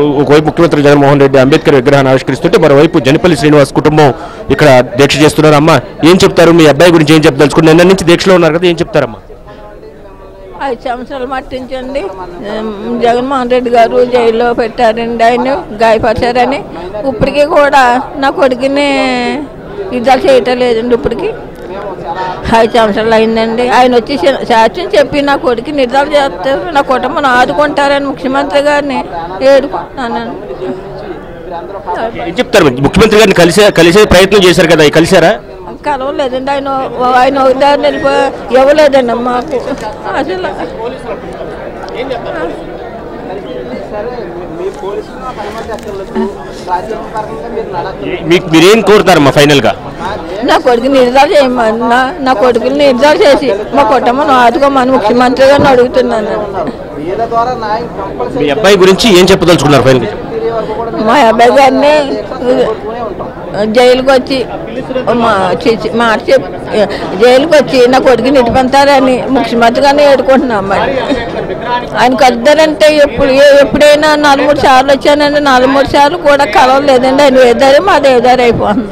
ఒకవైపు ముఖ్యమంత్రి జగన్మోహన్ రెడ్డి అంబేద్కర్ విగ్రహాన్ని ఆవిష్కరిస్తుంటే మరోవైపు జనపల్లి శ్రీనివాస్ కుటుంబం ఇక్కడ దీక్ష చేస్తున్నారు. అమ్మ ఏం చెప్తారు? మీ అబ్బాయి గురించి ఏం చెప్పదలుచుకున్నారు? నిన్న నుంచి దీక్షలో ఉన్నారు కదా, ఏం చెప్తారమ్మా? 5 సంవత్సరాలు మట్టించండి. జగన్మోహన్ రెడ్డి గారు జైల్లో పెట్టారండి, ఆయన గాయపరిచారని. ఇప్పటికీ కూడా నా కొడుకుని యుద్ధాలు చేయటం లేదండి. ఇప్పటికి 5 సంవత్సరాలు అయిందండి. ఆయన వచ్చి సాక్ష్యం చెప్పి నా కొడుకు నిర్ధారణ చేస్తారు, నా కుటుంబం ఆదుకుంటారని ముఖ్యమంత్రి గారిని ఏడుకుంటున్నాను. ఏం చెప్తారు? ముఖ్యమంత్రి గారిని కలిసే ప్రయత్నం చేశారు కదా, కలిసారా? కలవలేదండి. ఆయన ఒకదారి వెళ్ళిపోయి ఇవ్వలేదండి మాకు అసలు. మీరేం కోరుతారమ్మా ఫైనల్ గా? నా కొడుకు నిర్ధారణ చేయమన్నా, నా కొడుకుని నిర్ధారణ చేసి మా కుటుంబం ఆదుకోమని ముఖ్యమంత్రి గారిని అడుగుతున్నాను. మీ అబ్బాయి గురించి ఏం చెప్పదలుచుకున్నారు ఫైనల్? మా అబ్బాయి గారిని జైలుకి వచ్చి మాట చెప్పి జైలుకి వచ్చి నా కొడుకుని ఇటుపంతారని ముఖ్యమంత్రి గారిని ఏడుకుంటున్నాం. మరి ఆయన కలుద్దారంటే ఎప్పుడైనా 4-3 సార్లు వచ్చానండి. 4-3 సార్లు కూడా కలవలేదండి. ఆయన వేదారి మా దేవదారి అయిపోతున్నాను.